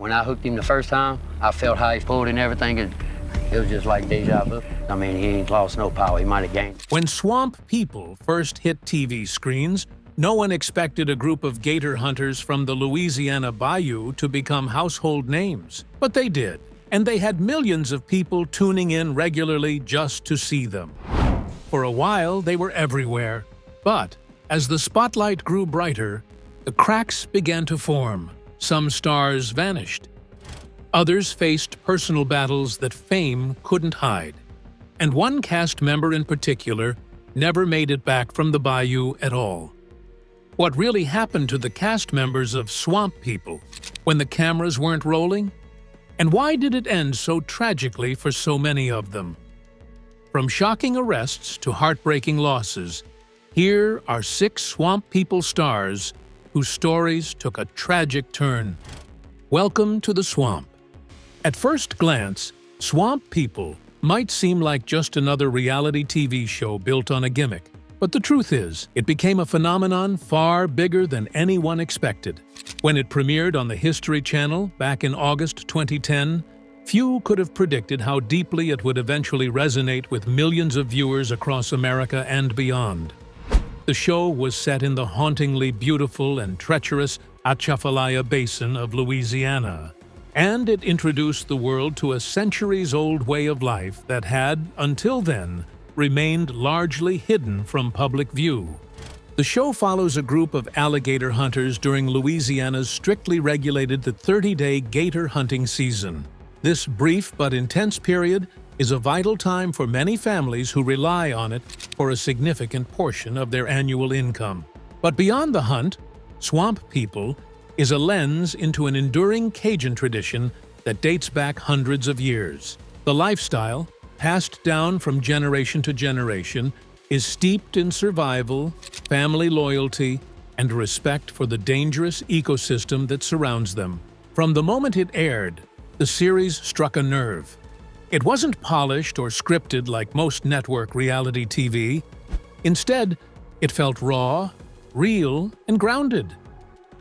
When I hooked him the first time, I felt how he pulled and everything. It was just like deja vu. I mean, he ain't lost no power. He might have gained. When Swamp People first hit TV screens, no one expected a group of gator hunters from the Louisiana bayou to become household names. But they did, and they had millions of people tuning in regularly just to see them. For a while, they were everywhere. But as the spotlight grew brighter, the cracks began to form. Some stars vanished. Others faced personal battles that fame couldn't hide. And one cast member in particular never made it back from the bayou at all. What really happened to the cast members of Swamp People when the cameras weren't rolling? And why did it end so tragically for so many of them? From shocking arrests to heartbreaking losses, here are 6 Swamp People stars whose stories took a tragic turn. Welcome to the Swamp. At first glance, Swamp People might seem like just another reality TV show built on a gimmick. But the truth is, it became a phenomenon far bigger than anyone expected. When it premiered on the History Channel back in August 2010, few could have predicted how deeply it would eventually resonate with millions of viewers across America and beyond. The show was set in the hauntingly beautiful and treacherous Atchafalaya Basin of Louisiana, and it introduced the world to a centuries-old way of life that had, until then, remained largely hidden from public view. The show follows a group of alligator hunters during Louisiana's strictly regulated 30-day gator hunting season. This brief but intense period is a vital time for many families who rely on it for a significant portion of their annual income. But beyond the hunt, Swamp People is a lens into an enduring Cajun tradition that dates back hundreds of years. The lifestyle, passed down from generation to generation, is steeped in survival, family loyalty, and respect for the dangerous ecosystem that surrounds them. From the moment it aired, the series struck a nerve. It wasn't polished or scripted like most network reality TV. Instead, it felt raw, real, and grounded.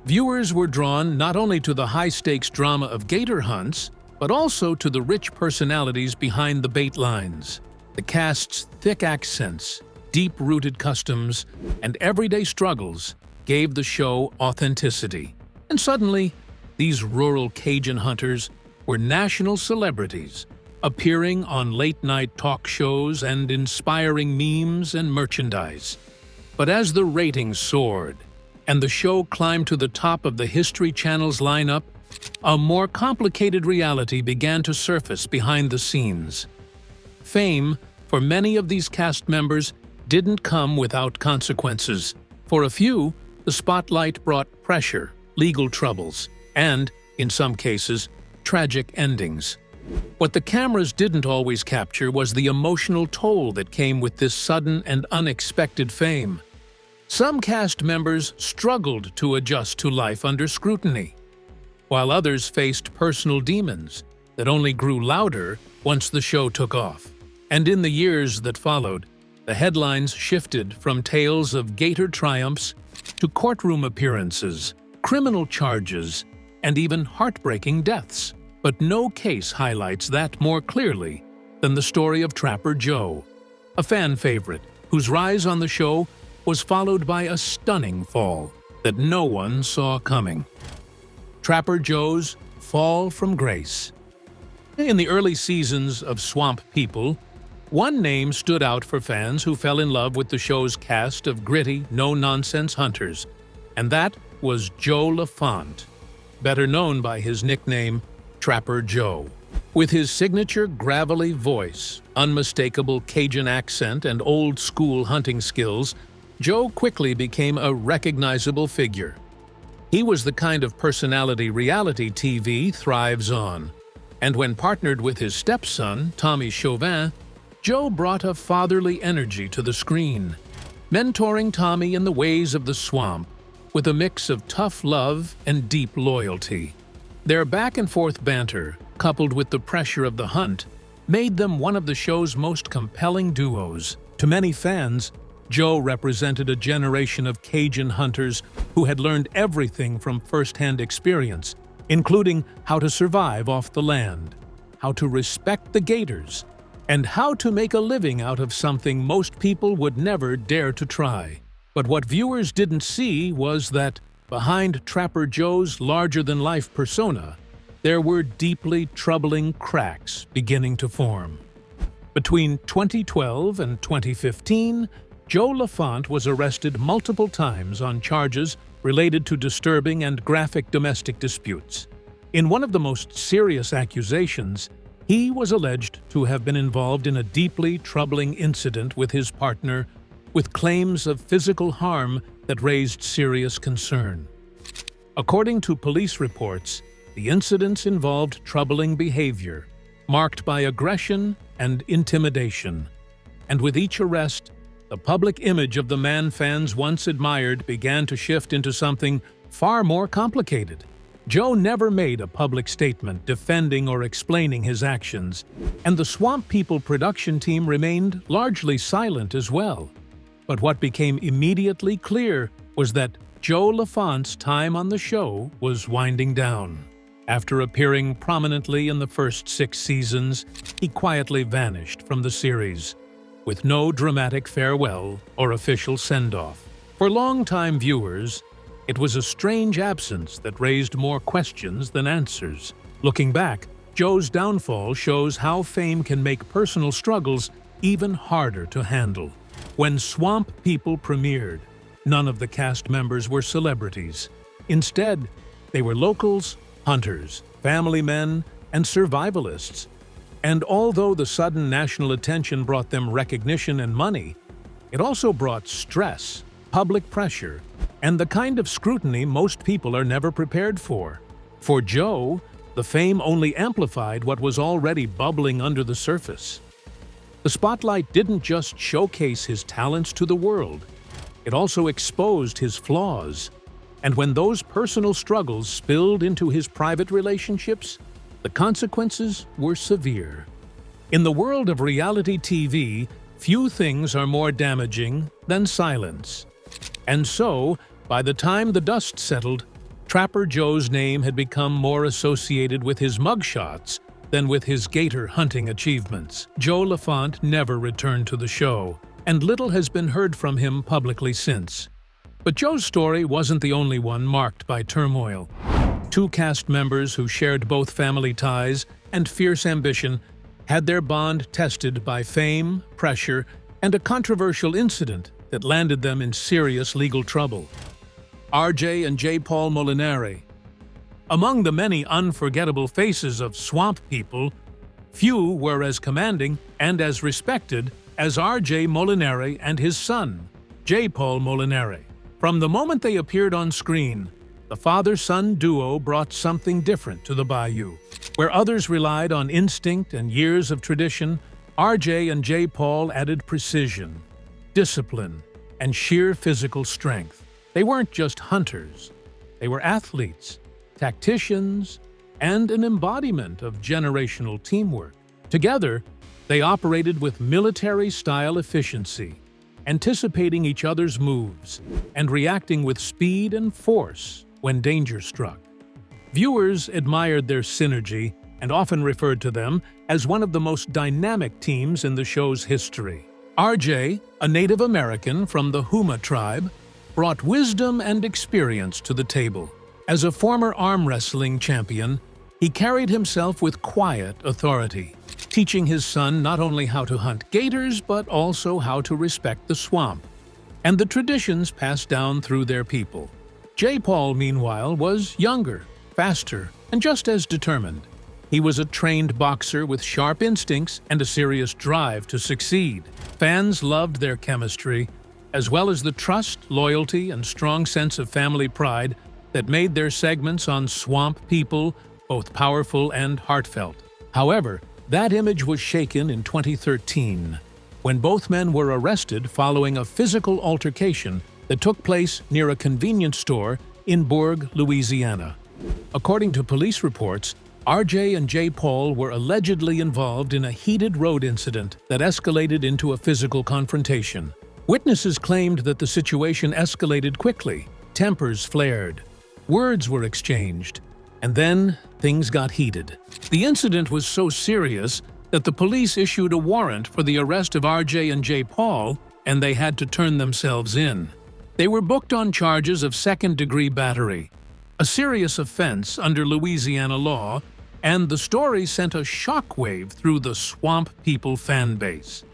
Viewers were drawn not only to the high-stakes drama of gator hunts, but also to the rich personalities behind the bait lines. The cast's thick accents, deep-rooted customs, and everyday struggles gave the show authenticity. And suddenly, these rural Cajun hunters were national celebrities, appearing on late-night talk shows and inspiring memes and merchandise. But as the ratings soared and the show climbed to the top of the History Channel's lineup, a more complicated reality began to surface behind the scenes. Fame for many of these cast members didn't come without consequences. For a few, the spotlight brought pressure, legal troubles, and, in some cases, tragic endings. What the cameras didn't always capture was the emotional toll that came with this sudden and unexpected fame. Some cast members struggled to adjust to life under scrutiny, while others faced personal demons that only grew louder once the show took off. And in the years that followed, the headlines shifted from tales of gator triumphs to courtroom appearances, criminal charges, and even heartbreaking deaths. But no case highlights that more clearly than the story of Trapper Joe, a fan favorite whose rise on the show was followed by a stunning fall that no one saw coming. Trapper Joe's fall from grace. In the early seasons of Swamp People, one name stood out for fans who fell in love with the show's cast of gritty, no-nonsense hunters, and that was Joe LaFont, better known by his nickname Trapper Joe. With his signature gravelly voice, unmistakable Cajun accent, and old-school hunting skills, Joe quickly became a recognizable figure. He was the kind of personality reality TV thrives on. And when partnered with his stepson, Tommy Chauvin, Joe brought a fatherly energy to the screen, mentoring Tommy in the ways of the swamp with a mix of tough love and deep loyalty. Their back-and-forth banter, coupled with the pressure of the hunt, made them one of the show's most compelling duos. To many fans, Joe represented a generation of Cajun hunters who had learned everything from first-hand experience, including how to survive off the land, how to respect the gators, and how to make a living out of something most people would never dare to try. But what viewers didn't see was that behind Trapper Joe's larger-than-life persona, there were deeply troubling cracks beginning to form. Between 2012 and 2015, Joe LaFont was arrested multiple times on charges related to disturbing and graphic domestic disputes. In one of the most serious accusations, he was alleged to have been involved in a deeply troubling incident with his partner, with claims of physical harm that raised serious concern. According to police reports, the incidents involved troubling behavior, marked by aggression and intimidation. And with each arrest, the public image of the man fans once admired began to shift into something far more complicated. Joe never made a public statement defending or explaining his actions, and the Swamp People production team remained largely silent as well. But what became immediately clear was that Joe LaFont's time on the show was winding down. After appearing prominently in the first 6 seasons, he quietly vanished from the series, with no dramatic farewell or official send-off. For longtime viewers, it was a strange absence that raised more questions than answers. Looking back, Joe's downfall shows how fame can make personal struggles even harder to handle. When Swamp People premiered, none of the cast members were celebrities. Instead, they were locals, hunters, family men, and survivalists. And although the sudden national attention brought them recognition and money, it also brought stress, public pressure, and the kind of scrutiny most people are never prepared for. For Joe, the fame only amplified what was already bubbling under the surface. The spotlight didn't just showcase his talents to the world, it also exposed his flaws. And when those personal struggles spilled into his private relationships, the consequences were severe. In the world of reality TV, few things are more damaging than silence. And so, by the time the dust settled, Trapper Joe's name had become more associated with his mugshots than with his gator hunting achievements. Joe LaFont never returned to the show, and little has been heard from him publicly since. But Joe's story wasn't the only one marked by turmoil. 2 cast members who shared both family ties and fierce ambition had their bond tested by fame, pressure, and a controversial incident that landed them in serious legal trouble. RJ and J. Paul Molinari. Among the many unforgettable faces of Swamp People, few were as commanding and as respected as RJ Molinari and his son, J. Paul Molinari. From the moment they appeared on screen, the father-son duo brought something different to the bayou. Where others relied on instinct and years of tradition, RJ and J. Paul added precision, discipline, and sheer physical strength. They weren't just hunters. They were athletes, tacticians, and an embodiment of generational teamwork. Together, they operated with military-style efficiency, anticipating each other's moves and reacting with speed and force when danger struck. Viewers admired their synergy and often referred to them as one of the most dynamic teams in the show's history. RJ, a Native American from the Huma tribe, brought wisdom and experience to the table. As a former arm wrestling champion, he carried himself with quiet authority, teaching his son not only how to hunt gators but also how to respect the swamp and the traditions passed down through their people. J. Paul, meanwhile, was younger, faster, and just as determined. He was a trained boxer with sharp instincts and a serious drive to succeed. Fans loved their chemistry, as well as the trust, loyalty, and strong sense of family pride that made their segments on Swamp People both powerful and heartfelt. However, that image was shaken in 2013, when both men were arrested following a physical altercation that took place near a convenience store in Bourg, Louisiana. According to police reports, RJ and J. Paul were allegedly involved in a heated road incident that escalated into a physical confrontation. Witnesses claimed that the situation escalated quickly, tempers flared, words were exchanged, And then things got heated. The incident was so serious that the police issued a warrant for the arrest of RJ and J. Paul, and they had to turn themselves in. They were booked on charges of second-degree battery, a serious offense under Louisiana law, and the story sent a shockwave through the Swamp People fan base.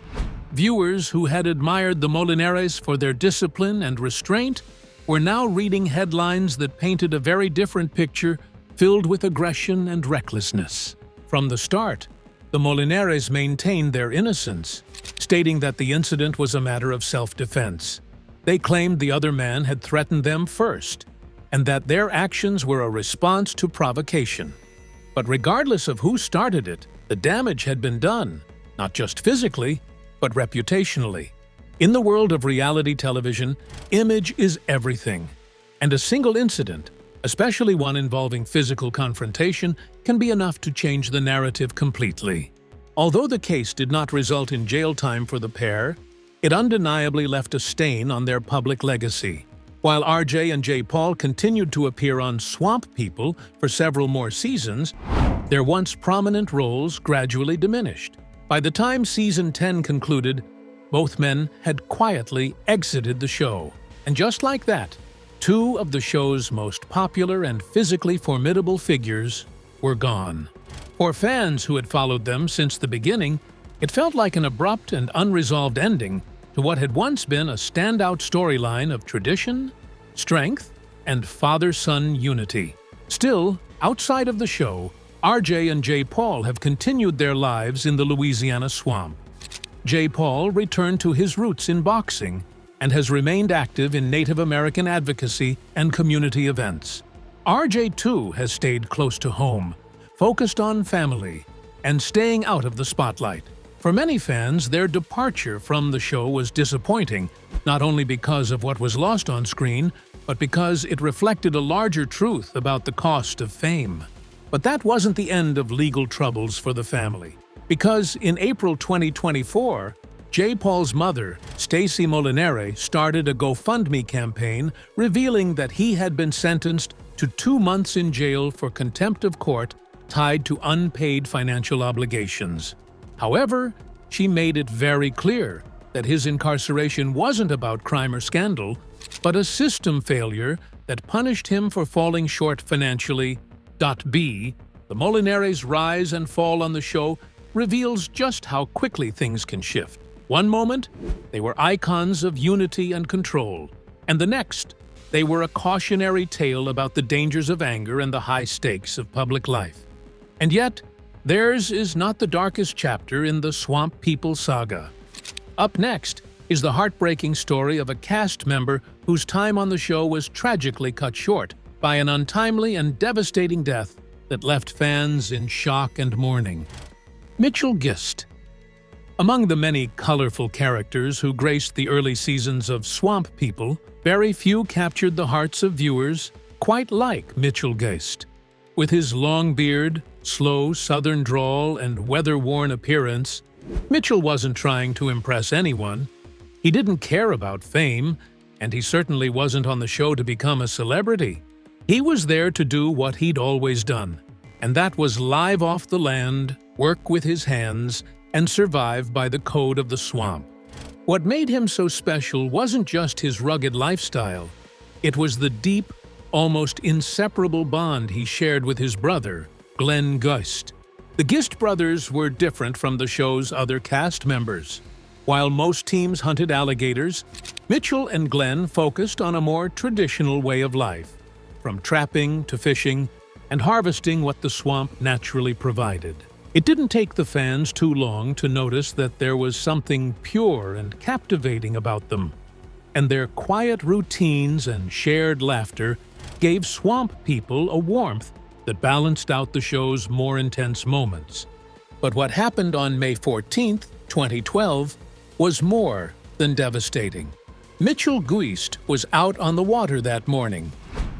Viewers who had admired the Molinares for their discipline and restraint were now reading headlines that painted a very different picture filled with aggression and recklessness. From the start, the Molinares maintained their innocence, stating that the incident was a matter of self-defense. They claimed the other man had threatened them first, and that their actions were a response to provocation. But regardless of who started it, the damage had been done, not just physically, but reputationally. In the world of reality television, image is everything, and a single incident, especially one involving physical confrontation, can be enough to change the narrative completely. Although the case did not result in jail time for the pair, it undeniably left a stain on their public legacy. While RJ and J. Paul continued to appear on Swamp People for several more seasons, their once prominent roles gradually diminished. By the time season 10 concluded, both men had quietly exited the show. And just like that, two of the show's most popular and physically formidable figures were gone. For fans who had followed them since the beginning, it felt like an abrupt and unresolved ending to what had once been a standout storyline of tradition, strength, and father-son unity. Still, outside of the show, RJ and J. Paul have continued their lives in the Louisiana swamp. J. Paul returned to his roots in boxing and has remained active in Native American advocacy and community events. RJ, too, has stayed close to home, focused on family, and staying out of the spotlight. For many fans, their departure from the show was disappointing, not only because of what was lost on screen, but because it reflected a larger truth about the cost of fame. But that wasn't the end of legal troubles for the family, because in April 2024, J. Paul's mother, Stacy Molinare, started a GoFundMe campaign revealing that he had been sentenced to 2 months in jail for contempt of court tied to unpaid financial obligations. However, she made it very clear that his incarceration wasn't about crime or scandal, but a system failure that punished him for falling short financially. B. The Molinares' rise and fall on the show reveals just how quickly things can shift. One moment, they were icons of unity and control, and the next, they were a cautionary tale about the dangers of anger and the high stakes of public life. And yet, theirs is not the darkest chapter in the Swamp People saga. Up next is the heartbreaking story of a cast member whose time on the show was tragically cut short by an untimely and devastating death that left fans in shock and mourning. Mitchell Gist. Among the many colorful characters who graced the early seasons of Swamp People, very few captured the hearts of viewers quite like Mitchell Gist. With his long beard, slow southern drawl, and weather-worn appearance, Mitchell wasn't trying to impress anyone. He didn't care about fame, and he certainly wasn't on the show to become a celebrity. He was there to do what he'd always done, and that was live off the land, work with his hands, and survive by the code of the swamp. What made him so special wasn't just his rugged lifestyle. It was the deep, almost inseparable bond he shared with his brother, Glenn Gist. The Gist brothers were different from the show's other cast members. While most teams hunted alligators, Mitchell and Glenn focused on a more traditional way of life, from trapping to fishing and harvesting what the swamp naturally provided. It didn't take the fans too long to notice that there was something pure and captivating about them, and their quiet routines and shared laughter gave Swamp People a warmth that balanced out the show's more intense moments. But what happened on May 14, 2012, was more than devastating. Mitchell Gist was out on the water that morning,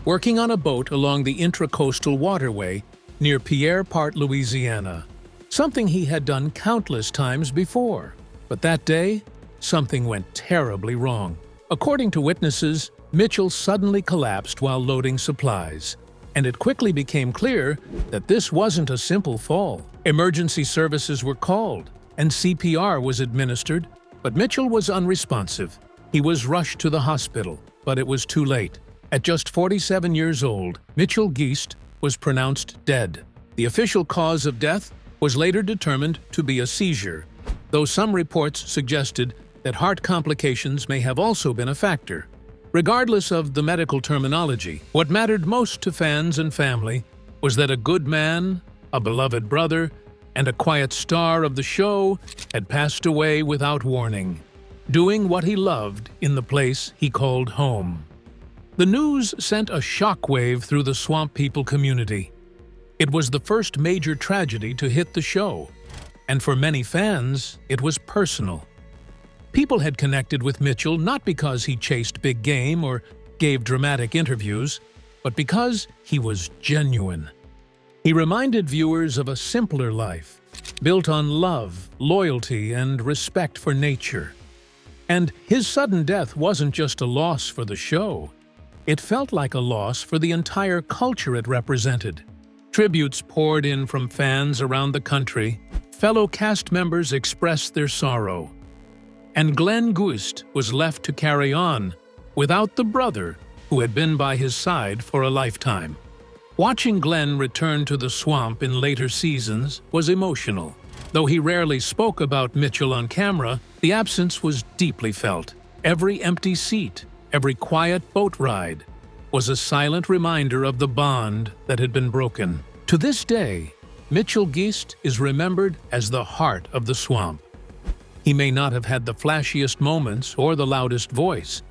working on a boat along the Intracoastal Waterway near Pierre Part, Louisiana, something he had done countless times before. But that day, something went terribly wrong. According to witnesses, Mitchell suddenly collapsed while loading supplies, and it quickly became clear that this wasn't a simple fall. Emergency services were called, and CPR was administered, but Mitchell was unresponsive. He was rushed to the hospital, but it was too late. At just 47 years old, Mitchell Geist was pronounced dead. The official cause of death was later determined to be a seizure, though some reports suggested that heart complications may have also been a factor. Regardless of the medical terminology, what mattered most to fans and family was that a good man, a beloved brother, and a quiet star of the show had passed away without warning, doing what he loved in the place he called home. The news sent a shockwave through the Swamp People community. It was the first major tragedy to hit the show, and for many fans, it was personal. People had connected with Mitchell not because he chased big game or gave dramatic interviews, but because he was genuine. He reminded viewers of a simpler life, built on love, loyalty, and respect for nature. And his sudden death wasn't just a loss for the show. It felt like a loss for the entire culture it represented. Tributes poured in from fans around the country. Fellow cast members expressed their sorrow. And Glenn Geist was left to carry on without the brother who had been by his side for a lifetime. Watching Glenn return to the swamp in later seasons was emotional. Though he rarely spoke about Mitchell on camera, the absence was deeply felt. Every empty seat, every quiet boat ride, was a silent reminder of the bond that had been broken. To this day, Mitchell Geist is remembered as the heart of the swamp. He may not have had the flashiest moments or the loudest voice,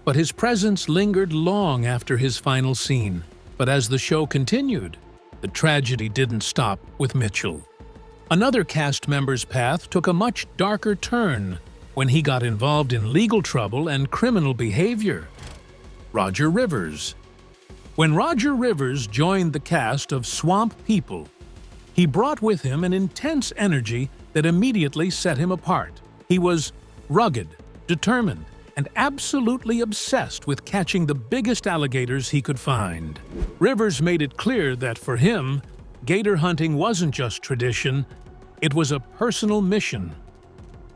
but his presence lingered long after his final scene. But as the show continued, the tragedy didn't stop with Mitchell. Another cast member's path took a much darker turn when he got involved in legal trouble and criminal behavior. Roger Rivers. When Roger Rivers joined the cast of Swamp People, he brought with him an intense energy that immediately set him apart. He was rugged, determined, and absolutely obsessed with catching the biggest alligators he could find. Rivers made it clear that for him, gator hunting wasn't just tradition, it was a personal mission.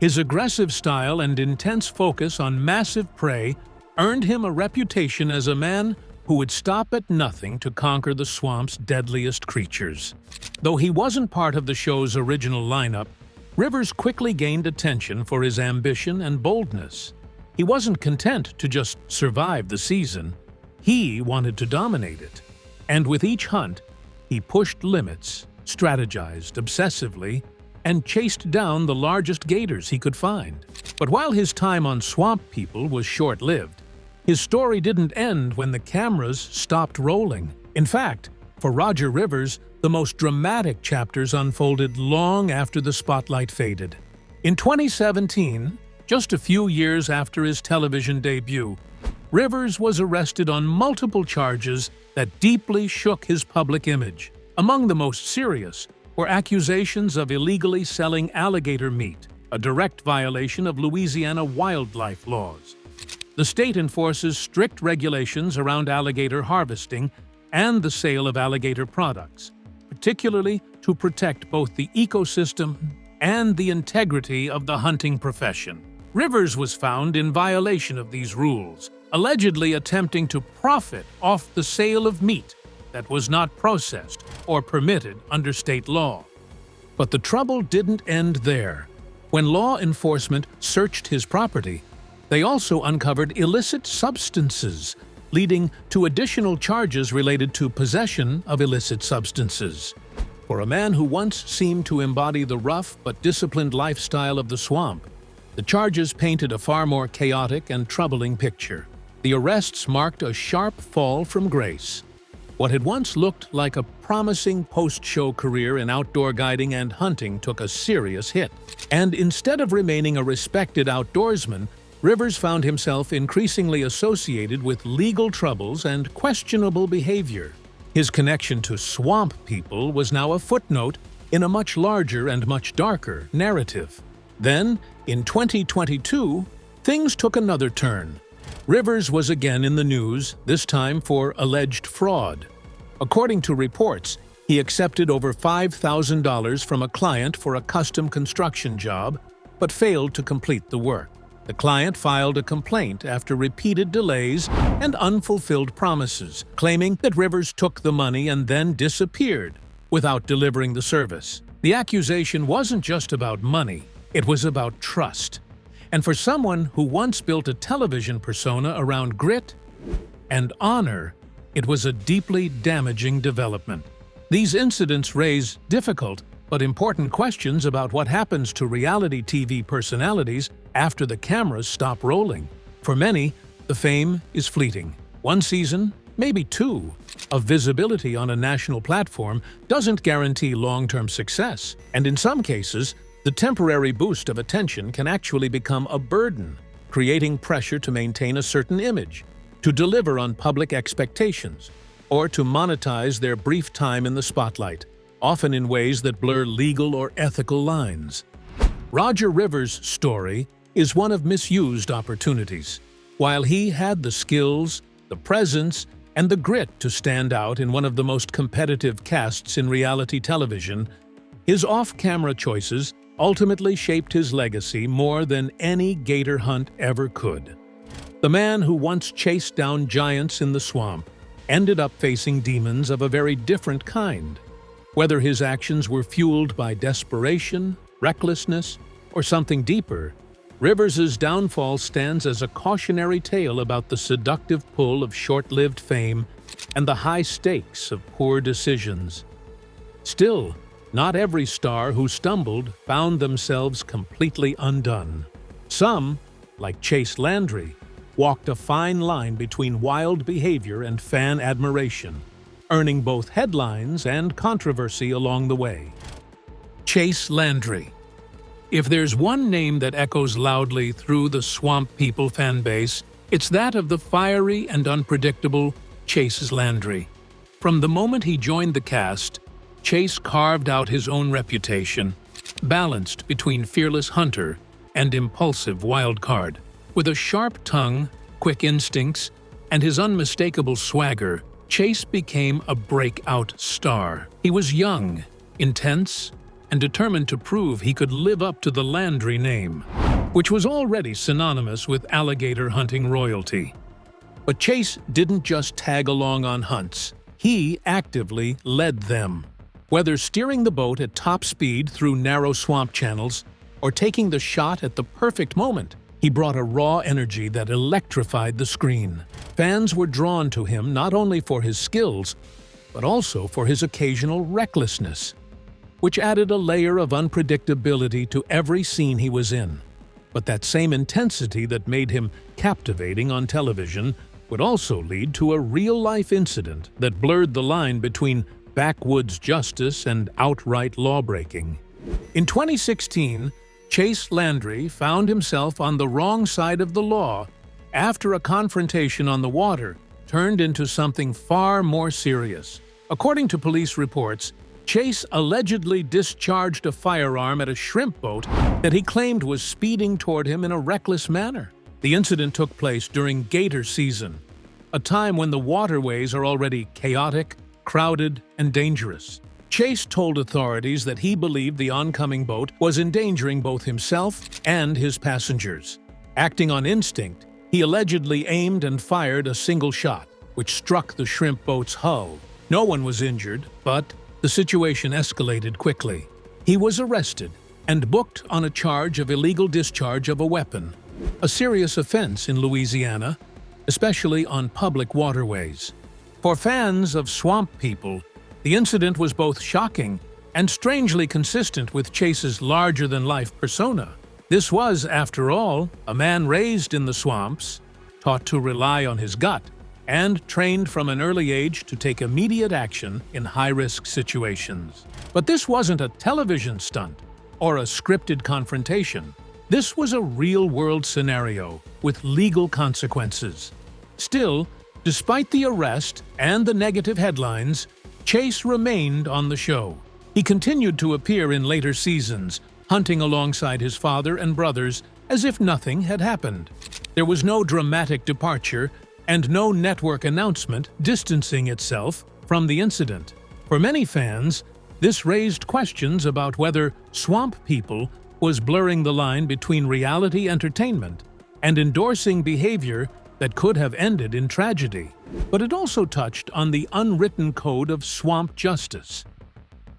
His aggressive style and intense focus on massive prey earned him a reputation as a man who would stop at nothing to conquer the swamp's deadliest creatures. Though he wasn't part of the show's original lineup, Rivers quickly gained attention for his ambition and boldness. He wasn't content to just survive the season. He wanted to dominate it. And with each hunt, he pushed limits, strategized obsessively, and chased down the largest gators he could find. But while his time on Swamp People was short-lived, his story didn't end when the cameras stopped rolling. In fact, for Roger Rivers, the most dramatic chapters unfolded long after the spotlight faded. In 2017, just a few years after his television debut, Rivers was arrested on multiple charges that deeply shook his public image. Among the most serious were accusations of illegally selling alligator meat, a direct violation of Louisiana wildlife laws. The state enforces strict regulations around alligator harvesting and the sale of alligator products, particularly to protect both the ecosystem and the integrity of the hunting profession. Rivers was found in violation of these rules, allegedly attempting to profit off the sale of meat that was not processed or permitted under state law. But the trouble didn't end there. When law enforcement searched his property, they also uncovered illicit substances, leading to additional charges related to possession of illicit substances. For a man who once seemed to embody the rough but disciplined lifestyle of the swamp, the charges painted a far more chaotic and troubling picture. The arrests marked a sharp fall from grace. What had once looked like a promising post-show career in outdoor guiding and hunting took a serious hit. And instead of remaining a respected outdoorsman, Rivers found himself increasingly associated with legal troubles and questionable behavior. His connection to Swamp People was now a footnote in a much larger and much darker narrative. Then, in 2022, things took another turn. Rivers was again in the news, this time for alleged fraud. According to reports, he accepted over $5,000 from a client for a custom construction job, but failed to complete the work. The client filed a complaint after repeated delays and unfulfilled promises, claiming that Rivers took the money and then disappeared without delivering the service. The accusation wasn't just about money, it was about trust. And for someone who once built a television persona around grit and honor, it was a deeply damaging development. These incidents raise difficult but important questions about what happens to reality TV personalities after the cameras stop rolling. For many, the fame is fleeting. One season, maybe two, of visibility on a national platform doesn't guarantee long-term success, and in some cases, the temporary boost of attention can actually become a burden, creating pressure to maintain a certain image, to deliver on public expectations, or to monetize their brief time in the spotlight, often in ways that blur legal or ethical lines. Roger Rivers' story is one of misused opportunities. While he had the skills, the presence, and the grit to stand out in one of the most competitive casts in reality television, his off-camera choices ultimately shaped his legacy more than any gator hunt ever could. The man who once chased down giants in the swamp ended up facing demons of a very different kind. Whether his actions were fueled by desperation, recklessness, or something deeper, Rivers' downfall stands as a cautionary tale about the seductive pull of short-lived fame and the high stakes of poor decisions. Still, not every star who stumbled found themselves completely undone. Some, like Chase Landry, walked a fine line between wild behavior and fan admiration, earning both headlines and controversy along the way. Chase Landry. If there's one name that echoes loudly through the Swamp People fan base, it's that of the fiery and unpredictable Chase Landry. From the moment he joined the cast, Chase carved out his own reputation, balanced between fearless hunter and impulsive wild card. With a sharp tongue, quick instincts, and his unmistakable swagger, Chase became a breakout star. He was young, intense, and determined to prove he could live up to the Landry name, which was already synonymous with alligator hunting royalty. But Chase didn't just tag along on hunts. He actively led them. Whether steering the boat at top speed through narrow swamp channels or taking the shot at the perfect moment, he brought a raw energy that electrified the screen. Fans were drawn to him not only for his skills, but also for his occasional recklessness, which added a layer of unpredictability to every scene he was in. But that same intensity that made him captivating on television would also lead to a real-life incident that blurred the line between backwoods justice and outright lawbreaking. In 2016, Chase Landry found himself on the wrong side of the law after a confrontation on the water turned into something far more serious. According to police reports, Chase allegedly discharged a firearm at a shrimp boat that he claimed was speeding toward him in a reckless manner. The incident took place during gator season, a time when the waterways are already chaotic, crowded, and dangerous. Chase told authorities that he believed the oncoming boat was endangering both himself and his passengers. Acting on instinct, he allegedly aimed and fired a single shot, which struck the shrimp boat's hull. No one was injured, but the situation escalated quickly. He was arrested and booked on a charge of illegal discharge of a weapon, a serious offense in Louisiana, especially on public waterways. For fans of Swamp People, the incident was both shocking and strangely consistent with Chase's larger-than-life persona. This was, after all, a man raised in the swamps, taught to rely on his gut, and trained from an early age to take immediate action in high-risk situations. But this wasn't a television stunt or a scripted confrontation. This was a real-world scenario with legal consequences. Still, despite the arrest and the negative headlines, Chase remained on the show. He continued to appear in later seasons, hunting alongside his father and brothers as if nothing had happened. There was no dramatic departure and no network announcement distancing itself from the incident. For many fans, this raised questions about whether Swamp People was blurring the line between reality entertainment and endorsing behavior that could have ended in tragedy. But it also touched on the unwritten code of swamp justice.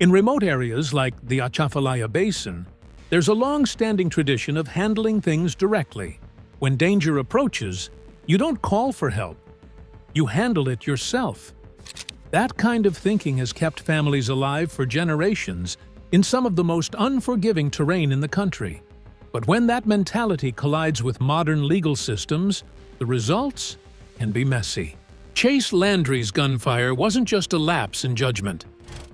In remote areas like the Atchafalaya Basin, there's a long-standing tradition of handling things directly. When danger approaches, you don't call for help. You handle it yourself. That kind of thinking has kept families alive for generations in some of the most unforgiving terrain in the country. But when that mentality collides with modern legal systems, the results can be messy. Chase Landry's gunfire wasn't just a lapse in judgment.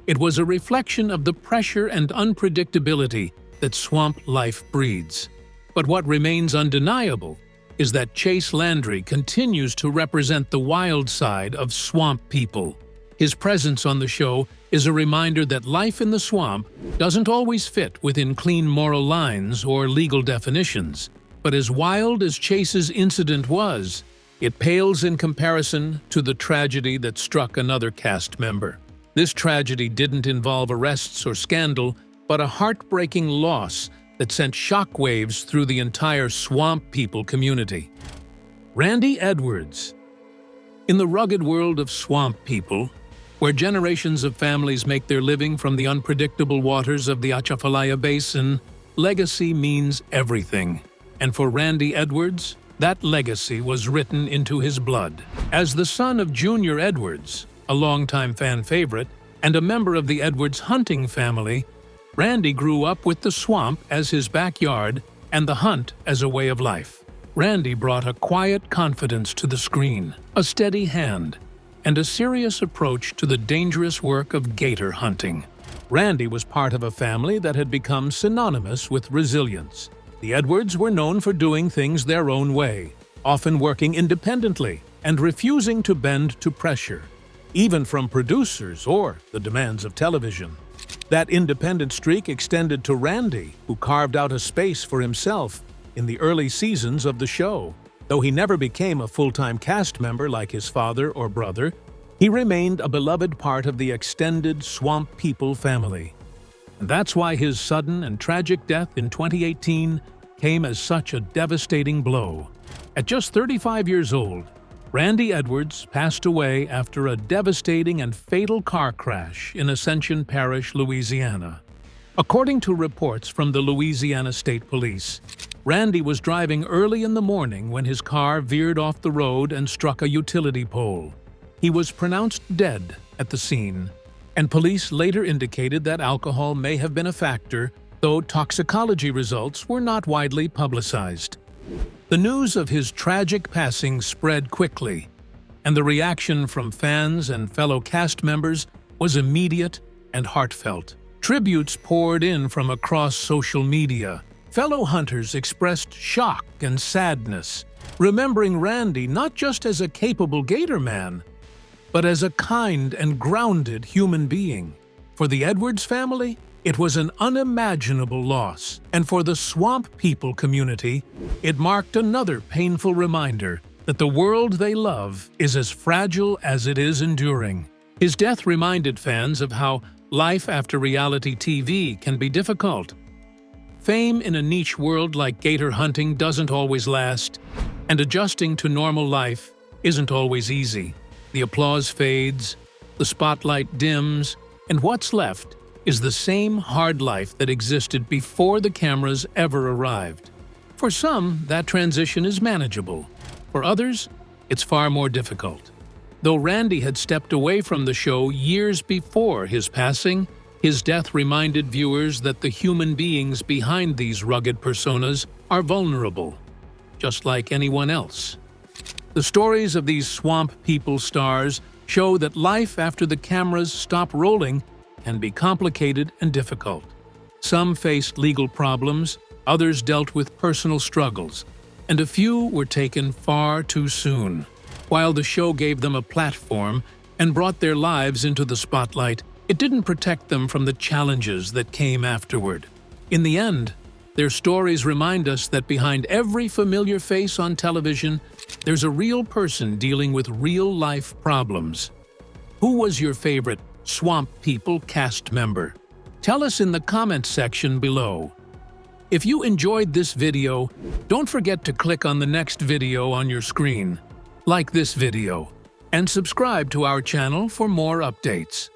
It was a reflection of the pressure and unpredictability that swamp life breeds. But what remains undeniable is that Chase Landry continues to represent the wild side of Swamp People. His presence on the show is a reminder that life in the swamp doesn't always fit within clean moral lines or legal definitions. But as wild as Chase's incident was, it pales in comparison to the tragedy that struck another cast member. This tragedy didn't involve arrests or scandal, but a heartbreaking loss that sent shockwaves through the entire Swamp People community. Randy Edwards. In the rugged world of Swamp People, where generations of families make their living from the unpredictable waters of the Atchafalaya Basin, legacy means everything. And for Randy Edwards, that legacy was written into his blood. As the son of Junior Edwards, a longtime fan favorite, and a member of the Edwards hunting family, Randy grew up with the swamp as his backyard and the hunt as a way of life. Randy brought a quiet confidence to the screen, a steady hand, and a serious approach to the dangerous work of gator hunting. Randy was part of a family that had become synonymous with resilience. The Edwards were known for doing things their own way, often working independently and refusing to bend to pressure, even from producers or the demands of television. That independent streak extended to Randy, who carved out a space for himself in the early seasons of the show. Though he never became a full-time cast member like his father or brother, he remained a beloved part of the extended Swamp People family. And that's why his sudden and tragic death in 2018 came as such a devastating blow. At just 35 years old, Randy Edwards passed away after a devastating and fatal car crash in Ascension Parish, Louisiana. According to reports from the Louisiana State Police, Randy was driving early in the morning when his car veered off the road and struck a utility pole. He was pronounced dead at the scene, and police later indicated that alcohol may have been a factor, though toxicology results were not widely publicized. The news of his tragic passing spread quickly, and the reaction from fans and fellow cast members was immediate and heartfelt. Tributes poured in from across social media. Fellow hunters expressed shock and sadness, remembering Randy not just as a capable gator man, but as a kind and grounded human being. For the Edwards family, it was an unimaginable loss, and for the Swamp People community, it marked another painful reminder that the world they love is as fragile as it is enduring. His death reminded fans of how life after reality TV can be difficult. Fame in a niche world like gator hunting doesn't always last, and adjusting to normal life isn't always easy. The applause fades, the spotlight dims, and what's left is the same hard life that existed before the cameras ever arrived. For some, that transition is manageable. For others, it's far more difficult. Though Randy had stepped away from the show years before his passing, his death reminded viewers that the human beings behind these rugged personas are vulnerable, just like anyone else. The stories of these Swamp People stars show that life after the cameras stop rolling can be complicated and difficult. Some faced legal problems, others dealt with personal struggles, and a few were taken far too soon. While the show gave them a platform and brought their lives into the spotlight, it didn't protect them from the challenges that came afterward. In the end, their stories remind us that behind every familiar face on television, there's a real person dealing with real-life problems. Who was your favorite Swamp People cast member? Tell us in the comments section below. If you enjoyed this video, don't forget to click on the next video on your screen, like this video, and subscribe to our channel for more updates.